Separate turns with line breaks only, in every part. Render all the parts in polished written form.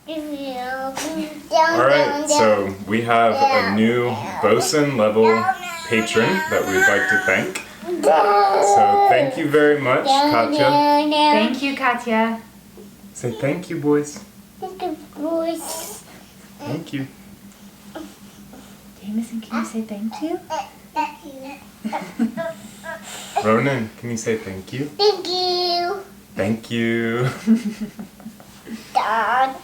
Alright, so we have a new bosun level patron that we'd like to thank. So thank you very much, Katja.
Thank you, Katja.
Say thank you, boys.
Thank you, boys.
Thank you.
Jameson, can you say thank you?
Ronan, can you say thank you?
Thank you.
Thank you.
Dad.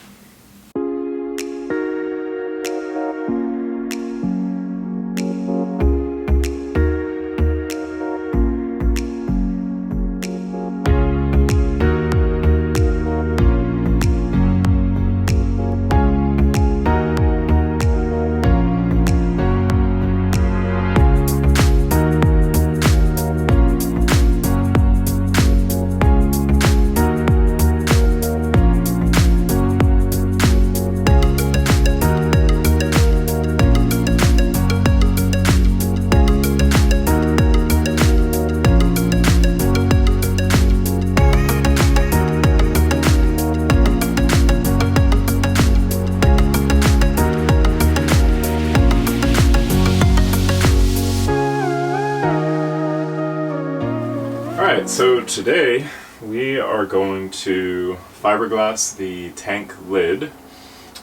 Alright, so today we are going to fiberglass the tank lid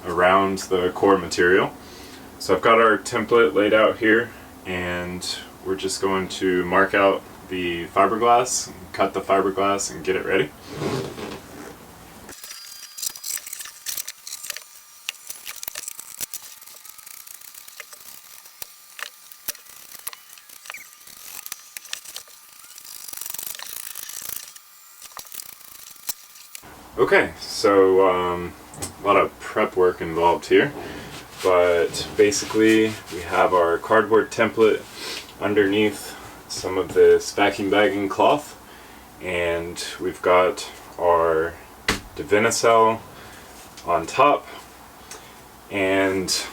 around the core material. So I've got our template laid out here, and we're just going to mark out the fiberglass, cut the fiberglass, and get it ready. Okay, so a lot of prep work involved here, but basically we have our cardboard template underneath some of this vacuum bagging cloth, and we've got our Donelan on top, and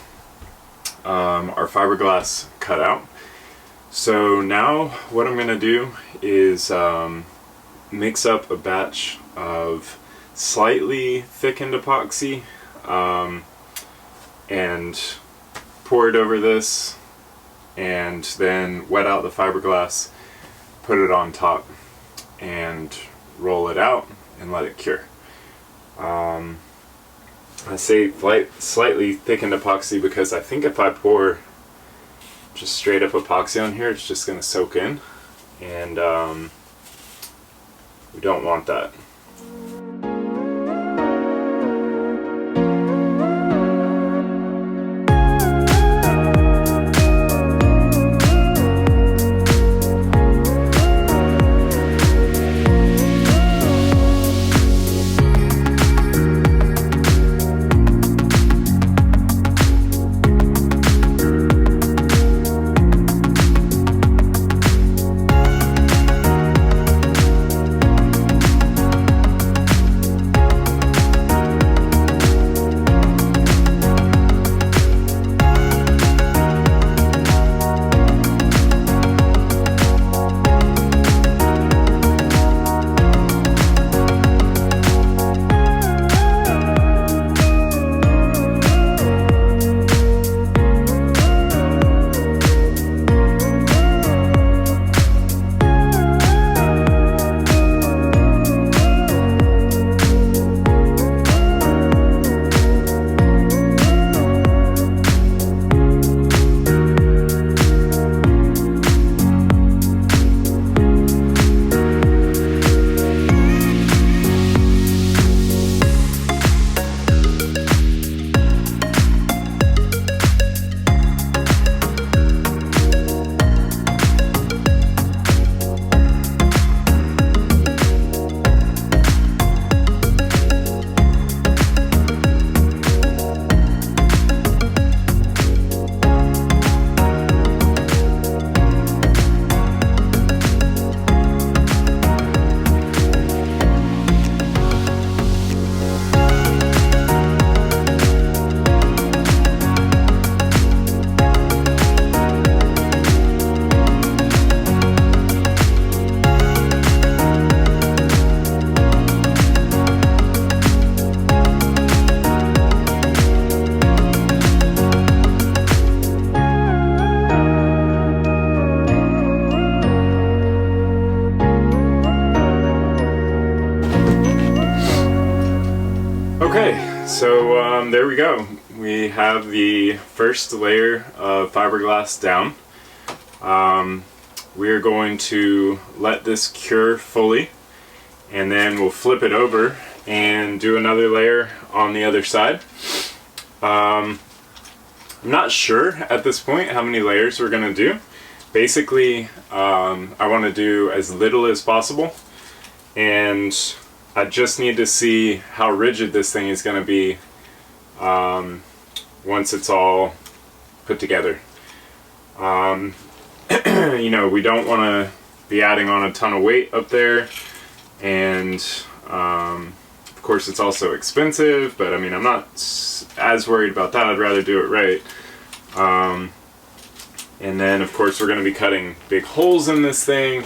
our fiberglass cut out. So now what I'm going to do is mix up a batch of slightly thickened epoxy and pour it over this, and then wet out the fiberglass, put it on top, and roll it out and let it cure. I say slightly thickened epoxy because I think if I pour just straight up epoxy on here, it's just going to soak in, and we don't want that. So there we go. We have the first layer of fiberglass down. We're going to let this cure fully, and then we'll flip it over and do another layer on the other side. I'm not sure at this point how many layers we're going to do. Basically, I want to do as little as possible, and I just need to see how rigid this thing is going to be once it's all put together. You know, we don't want to be adding on a ton of weight up there, and of course it's also expensive, but I mean, I'm not as worried about that. I'd rather do it right. And then of course we're going to be cutting big holes in this thing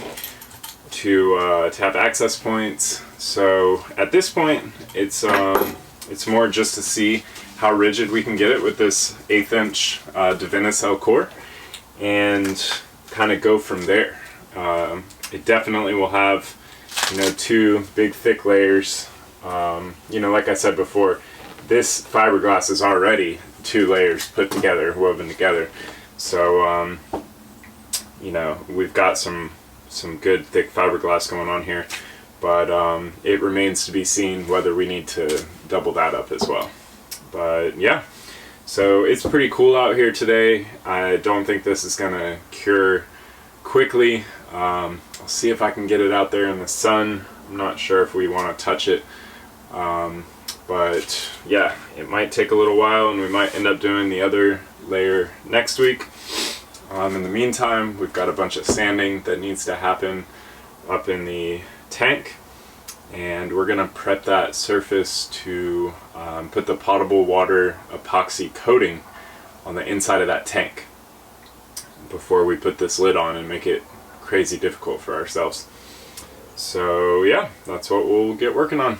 to have access points. So at this point it's more just to see how rigid we can get it with this 1/8 inch Donelan core, and kind of go from there. It definitely will have, you know, 2 big thick layers. You know, like I said before, this fiberglass is already 2 layers put together, woven together. So you know, we've got some good thick fiberglass going on here, but it remains to be seen whether we need to double that up as well. But yeah, so it's pretty cool out here today. I don't think this is gonna cure quickly. I'll see if I can get it out there in the sun. I'm not sure if we want to touch it, but yeah, it might take a little while, and we might end up doing the other layer next week. In the meantime, we've got a bunch of sanding that needs to happen up in the tank, and we're gonna prep that surface to put the potable water epoxy coating on the inside of that tank before we put this lid on and make it crazy difficult for ourselves. So yeah, that's what we'll get working on.